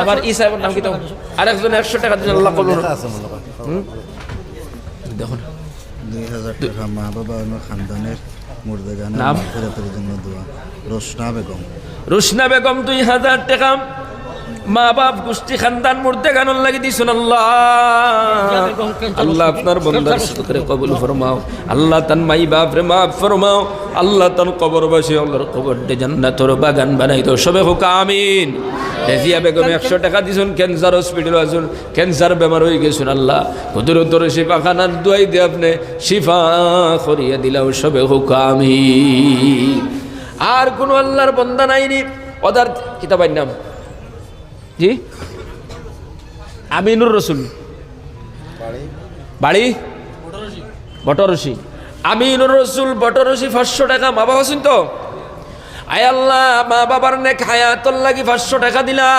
আমার এই সাহেবের নাম কি তো আরেকজন 100 টাকা দিন আল্লাহ কবুল দেখুন 2000 টাকা মা বাবা এবং খানদানের মুর্দাগানের মাগফিরাতের জন্য দোয়া রোশনা বেগম 2000 টাকা মা বাপ গোষ্ঠী খানদান মুর্দাগানের লাগি দিছেন আল্লাহ আল্লাহ আপনার বান্দার শুকরে কবুল ফরমাও আল্লাহ তান মাই বাপ রে মাফ ফরমাও আল্লাহ তান কবরবাসী আল্লাহর কবর দে জান্নাতের বাগান বানাই দাও সবে হোক আমিন রেজিয়া বেগম 100 টাকা দিছেন ক্যান্সার হসপিটালে আছেন ক্যান্সার বেমার হয়ে গেছেন আল্লাহ কুদরতের শিফাখানার দোয়াই দিয়ে আপনি শিফা করিয়া দিলাও সবে হোক আমিন আর কোন আল্লাহর বান্দা নাইনি ওদার কিতাবের নাম জি আমিনুর রসুল বাড়ি বটরসি আমিনুর রসুল বটরসি 500 টাকা মা বাবা শুন তো আয় আল্লাহ মা বাবার নেক হায়াতর লাগি 500 টাকা দিলা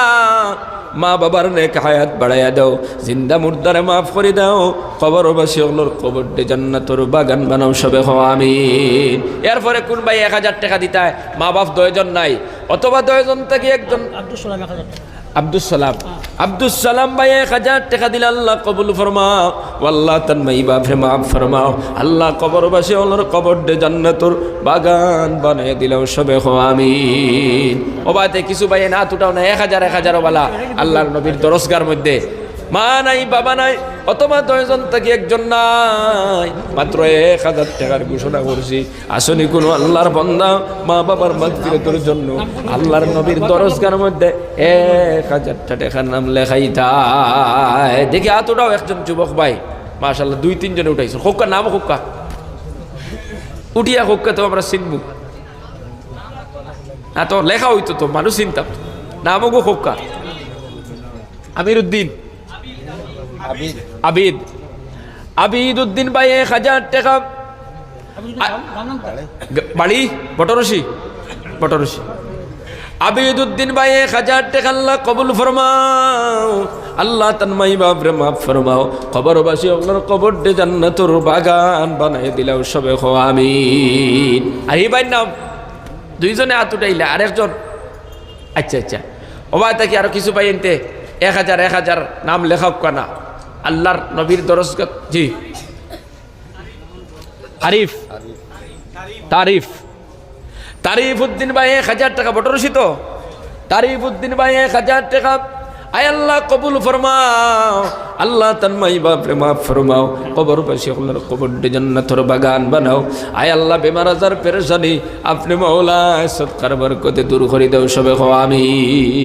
মা বাবার নেক হায়াত বাড়াইয়া দাও জিন্দা মুর্দারে মাফ করে দাও কবরবাসী ওগুলোর কবর দে জান্নাতের বাগান বানাও সবে হও আমিন এরপরে কোন ভাই 1000 টাকা দিতায় মা বাপ 2 জন নাই অথবা 2 জন থেকে একজন আব্দুল সালাম ভাই 1000 টাকা দিলে আল্লাহ কবুল ফরমাও আল্লাহ তান মাই বাপরে মাফ ফরমাও আল্লাহ কবরবাসী ওগুলোর কবর দে জান্নাতের বাগান বানাইয়া দিলাও সবে হও আমিন ও বাতে কিছু ভাই না তুটাও না 1000 ওয়ালা আল্লাহর নবীর দরজগার মধ্যে মা নাই বাবা নাই অথবা 2 জন থেকে একজন নাই মাত্র 1000 টাকার ঘোষণা করছি আসনি কোন আল্লাহর বান্দা মা বাবার মাগফিরাতের জন্য আল্লাহর নবীর দরজগার মধ্যে 1000 টাকার নাম লেখাইতায় দেখি আতটাও একজন যুবক ভাই মাশাআল্লাহ 2-3 জনে উঠাইছে হোক্কা নাম হোক্কা উঠিয়া হোক্কা তো আমরা চিনবো তো লেখা হইতো তো মানুষ চিনতাম নামও গো হোক্কা আমিরউদ্দিন আবিদ উদ্দিন ভাই 1000 টাকা বাড়ি বটরসি আবিদ উদ্দিন ভাই 1000 টাকা আল্লাহ কবুল ফরমাও আল্লাহ তান মাই বাপ রে মাফ ফরমাও কবরবাসী আল্লাহর কবর দে জান্নাতের বাগান বানাই দিলাও সবে হও আমিন আর এই ভাই নাম 2 জনে হাত উঠাইলে আরেকজন আচ্ছা ওবা তাকি আরো কিছু পাই এনতে 1000 নাম লেখক কানা আল্লাহর নবীর দরজগাত জি তারিফ উদ্দিন ভাই 1000 টাকা বটরসি তো তারিফ উদ্দিন ভাই 1000 টাকা আয় আল্লাহ কবুল ফরমাও আল্লাহ তান মাই বাপরে মাফ ফরমাও কবরবাসী আল্লাহর কবর দে জান্নাতের বাগান বানাও আয় আল্লাহ বেমার আজার পেরেশানি আপনি মাওলা সদকার বরকতে দূর করে দাও সবে হও আমিন।